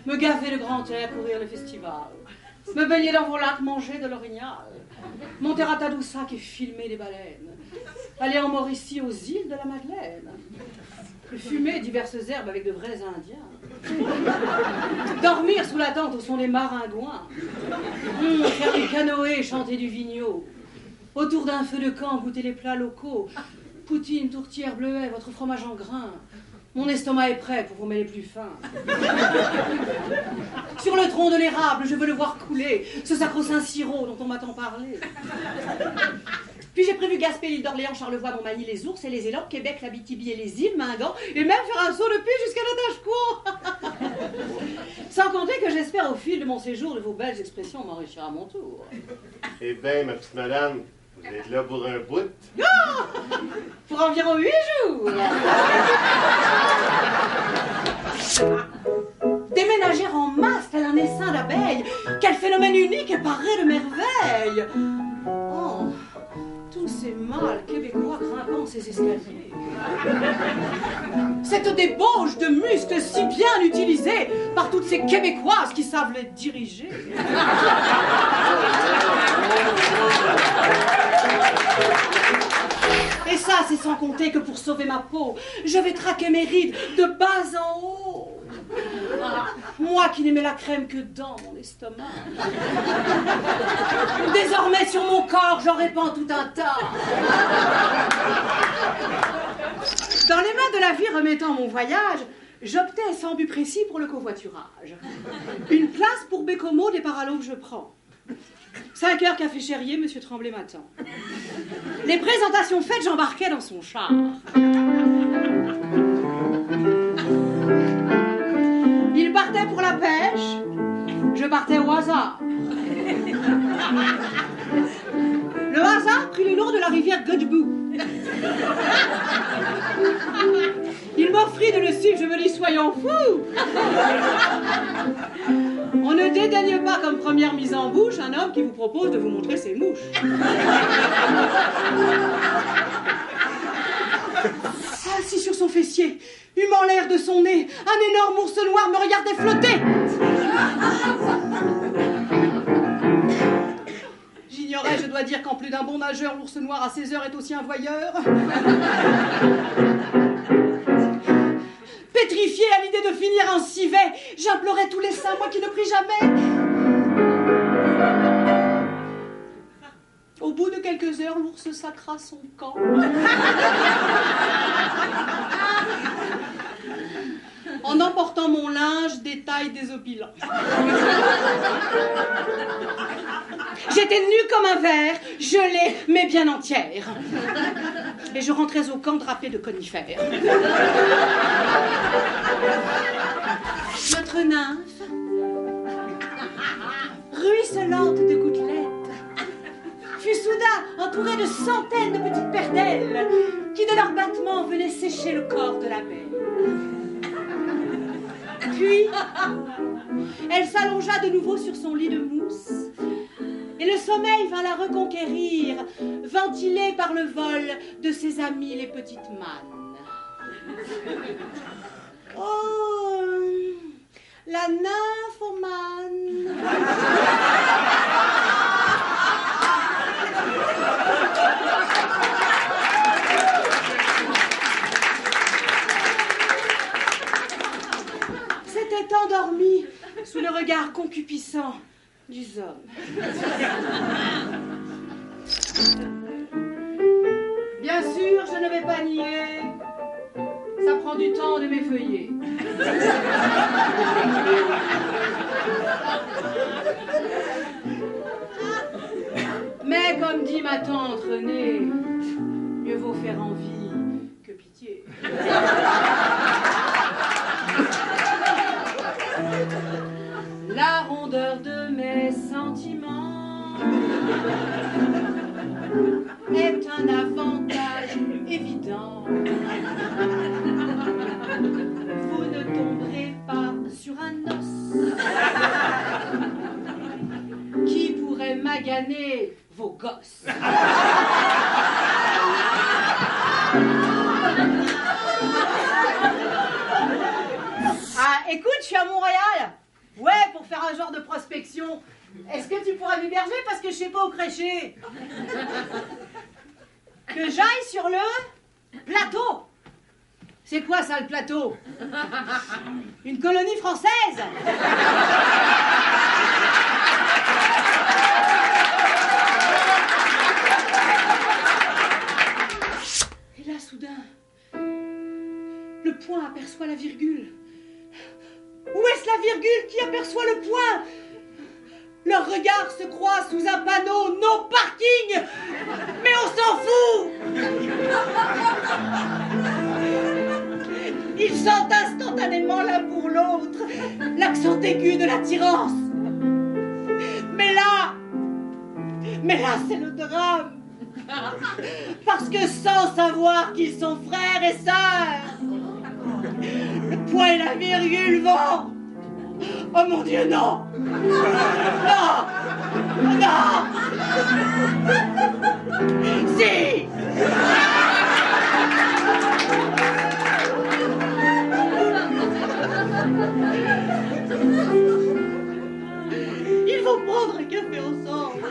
me gaffer de grand air, courir le festival, me baigner dans vos lacs, manger de l'orignal, monter à Tadoussac et filmer des baleines, aller en Mauricie aux îles de la Madeleine, fumer diverses herbes avec de vrais Indiens, dormir sous la tente au son des maringouins, faire du canoë, chanter du vigneau, autour d'un feu de camp, goûter les plats locaux, poutine, tourtière, bleuet, votre fromage en grains. Mon estomac est prêt pour vos mets les plus fins. Sur le tronc de l'érable, je veux le voir couler, ce sacro-saint sirop dont on m'a tant parlé. Puis j'ai prévu Gaspé, l'île d'Orléans, Charlevoix, Montmagny, les ours et les élans, Québec, l'Abitibi et les îles, Mingan, et même faire un saut de pied jusqu'à Natashquan. Sans compter que j'espère au fil de mon séjour de vos belles expressions m'enrichir à mon tour. Eh bien, ma petite madame, vous êtes là pour un bout. Oh, pour environ 8 jours. Déménager en masse tel un essaim d'abeilles. Quel phénomène unique et paré de merveilles. Oh, tous ces mâles québécois grimpant ces escaliers. Cette débauche de muscles si bien utilisée par toutes ces Québécoises qui savent les diriger. Et ça, c'est sans compter que pour sauver ma peau, je vais traquer mes rides de bas en haut. Moi qui n'aimais la crème que dans mon estomac. Désormais sur mon corps, j'en répands tout un tas. Dans les mains de la vie remettant mon voyage, j'optais sans but précis pour le covoiturage. Une place pour Bécomo des Paralaux je prends. 5 heures café Chérier, Monsieur Tremblay m'attend. Les présentations faites, j'embarquais dans son char. Il partait pour la pêche, je partais au hasard. Le hasard prit le long de la rivière Godbout. Il m'offrit de le suivre, je me dis soyons fous. On ne dédaigne pas comme première mise en bouche un homme qui vous propose de vous montrer ses mouches. Assis sur son fessier, humant l'air de son nez, un énorme ours noir me regardait flotter. J'ignorais, je dois dire qu'en plus d'un bon nageur, l'ours noir à 16 heures est aussi un voyeur. Pétrifiée à l'idée de finir en civet, j'implorais tous les saints, moi qui ne prie jamais. Au bout de quelques heures, l'ours sacra son camp. En emportant mon linge, détail désopilant. J'étais nue comme un verre, gelée mais bien entière. Et je rentrais au camp drapé de conifères. Notre nymphe, ruisselante de gouttelettes, fut soudain entourée de centaines de petites perdelles qui de leur battement venaient sécher le corps de la belle. Puis, elle s'allongea de nouveau sur son lit de mousse et le sommeil vint la reconquérir, ventilée par le vol de ses amies les petites mannes. Oh, la nymphomane. S'était endormie sous le regard concupiscent du hommes. Bien sûr, je ne vais pas nier. Ça prend du temps de m'effeuiller. Mais comme dit ma tante Renée, mieux vaut faire envie que pitié. La rondeur de mes sentiments est un avantage évident. Vous ne tomberez pas sur un os qui pourrait maganer vos gosses. Ah, écoute, je suis à Montréal. Ouais, pour faire un genre de prospection. Est-ce que tu pourras m'héberger parce que je sais pas où crêcher? Que j'aille sur le plateau. C'est quoi ça, le plateau? Une colonie française? Et là, soudain, le point aperçoit la virgule. Où est-ce la virgule qui aperçoit le point? Leurs regards se croisent sous un panneau « No parking !» Mais on s'en fout! Ils sentent instantanément l'un pour l'autre l'accent aigu de l'attirance. Mais là, c'est le drame. Parce que sans savoir qu'ils sont frères et sœurs, le point et la virgule vont... Oh mon Dieu, non! Non! Non! Si! Ils vont prendre un café ensemble.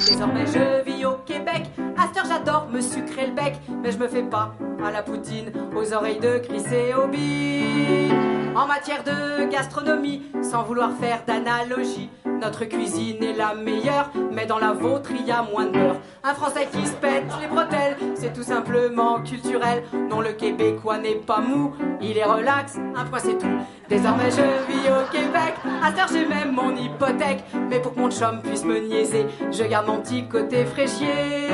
Désormais je vis au Québec. À cette heure j'adore me sucrer le bec. Mais je me fais pas à la poutine, aux oreilles de Chris et Obi. En matière de gastronomie, sans vouloir faire d'analogie, notre cuisine est la meilleure, mais dans la vôtre il y a moins de beurre. Un Français qui se pète les bretelles, c'est tout simplement culturel. Non, le Québécois n'est pas mou, il est relax, un point c'est tout. Désormais je vis au Québec, à cette heure j'ai même mon hypothèque. Mais pour que mon chum puisse me niaiser, je garde mon petit côté fraîchier.